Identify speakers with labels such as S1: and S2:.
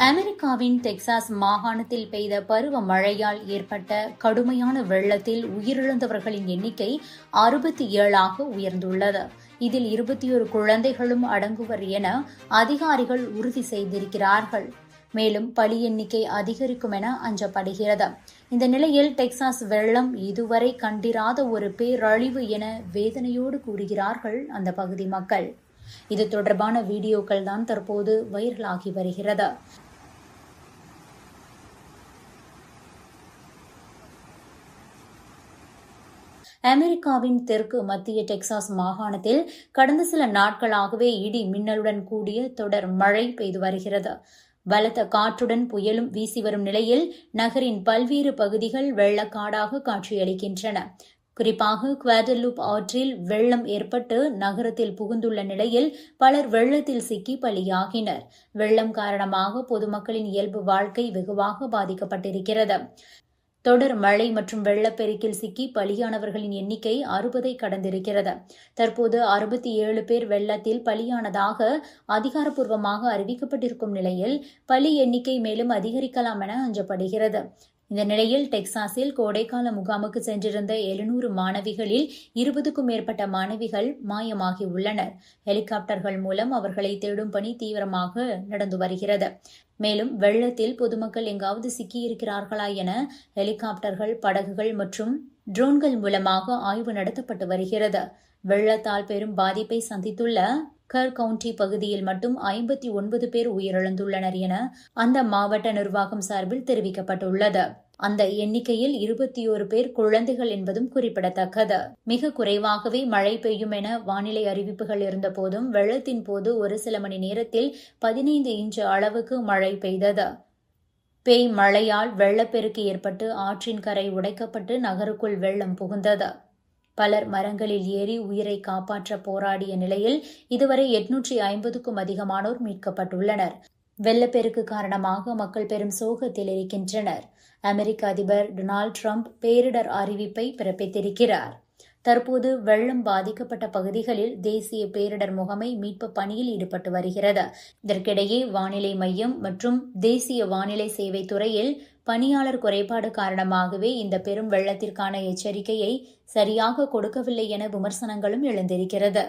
S1: அமெரிக்காவின் டெக்சாஸ் மாகாணத்தில் பெய்த பருவ மழையால் ஏற்பட்ட கடுமையான வெள்ளத்தில் உயிரிழந்தவர்களின் எண்ணிக்கை 67ஆக உயர்ந்துள்ளது. இதில் 21 குழந்தைகளும் அடங்குவர் என அதிகாரிகள் உறுதி செய்திருக்கிறார்கள். மேலும் பலி எண்ணிக்கை அதிகரிக்கும் என அஞ்சப்படுகிறது. இந்த நிலையில் டெக்சாஸ் வெள்ளம் இதுவரை கண்டிராத ஒரு பேரழிவு என வேதனையோடு கூறுகிறார்கள் அந்த பகுதி மக்கள். இது தொடர்பான வீடியோக்கள் தான் தற்போது வைரலாகி வருகிறது. அமெரிக்காவின் தெற்கு மத்திய டெக்சாஸ் மாகாணத்தில் கடந்த சில நாட்களாகவே இடி மின்னலுடன் கூடிய தொடர் மழை பெய்து வருகிறது. பலத்த காற்றுடன் புயலும் வீசி வரும் நிலையில் நகரின் பல்வேறு பகுதிகள் வெள்ளக்காடாக காட்சியளிக்கின்றன. குறிப்பாக குவாடலூப் ஆற்றில் வெள்ளம் ஏற்பட்டு நகரத்தில் புகுந்துள்ள நிலையில் பலர் வெள்ளத்தில் சிக்கி பலியாகினர். வெள்ளம் காரணமாக பொதுமக்களின் இயல்பு வாழ்க்கை வெகுவாக பாதிக்கப்பட்டிருக்கிறது. தொடர் மழை மற்றும் வெள்ளப்பெருக்கில் சிக்கி பலியானவர்களின் எண்ணிக்கை 60ஐ கடந்திருக்கிறது. தற்போது 67 பேர் வெள்ளத்தில் பலியானதாக அதிகாரப்பூர்வமாக அறிவிக்கப்பட்டிருக்கும் நிலையில் பலி எண்ணிக்கை மேலும் அதிகரிக்கலாம் என அஞ்சப்படுகிறது. இந்த நிலையில் டெக்சாஸில் கோடைக்கால முகாமுக்கு சென்றிருந்த 700 மாணவிகளில் 20க்கும் மேற்பட்ட மாணவிகள் மாயமாகி உள்ளனர். ஹெலிகாப்டர்கள் மூலம் அவர்களை தேடும் பணி தீவிரமாக நடந்து வருகிறது. மேலும் வெள்ளத்தில் பொதுமக்கள் எங்காவது சிக்கியிருக்கிறார்களா என ஹெலிகாப்டர்கள், படகுகள் மற்றும் ட்ரோன்கள் மூலமாக ஆய்வு நடத்தப்பட்டு வருகிறது. வெள்ளத்தால் பெரும் பாதிப்பை சந்தித்துள்ள கர் கவுண்டி பகுதியில் மட்டும் 59 பேர் உயிரிழந்துள்ளனர் என அந்த மாவட்ட நிர்வாகம் சார்பில் தெரிவிக்கப்பட்டுள்ளது. அந்த எண்ணிக்கையில் 21 பேர் குழந்தைகள் என்பதும் குறிப்பிடத்தக்கது. மிக குறைவாகவே மழை பெய்யும் என வானிலை அறிவிப்புகள் இருந்தபோதும் வெள்ளத்தின் போது ஒரு சில மணி நேரத்தில் 15 இன்ச் அளவுக்கு மழை பெய்தது. பேய் மழையால் வெள்ளப்பெருக்கு ஏற்பட்டு ஆற்றின் கரை உடைக்கப்பட்டு நகருக்குள் வெள்ளம் புகுந்தது. பலர் மரங்களில் ஏறி உயிரை காப்பாற்ற போராடிய நிலையில் இதுவரை 850க்கும் அதிகமானோர் மீட்கப்பட்டுள்ளனர். வெள்ளப்பெருக்கு காரணமாக மக்கள் பெரும் சோகத்தில் இருக்கின்றனர். அமெரிக்க அதிபர் டொனால்டு டிரம்ப் பேரிடர் அறிவிப்பை பிறப்பித்திருக்கிறார். தற்போது வெள்ளம் பாதிக்கப்பட்ட பகுதிகளில் தேசிய பேரிடர் முகமை மீட்பு பணியில் ஈடுபட்டு வருகிறது. இதற்கிடையே வானிலை மையம் மற்றும் தேசிய வானிலை சேவை துறையில் பணியாளர் குறைபாடு காரணமாகவே இந்த பெரும் வெள்ளத்திற்கான எச்சரிக்கையை சரியாக கொடுக்கவில்லை என விமர்சனங்களும் எழுந்திருக்கிறது.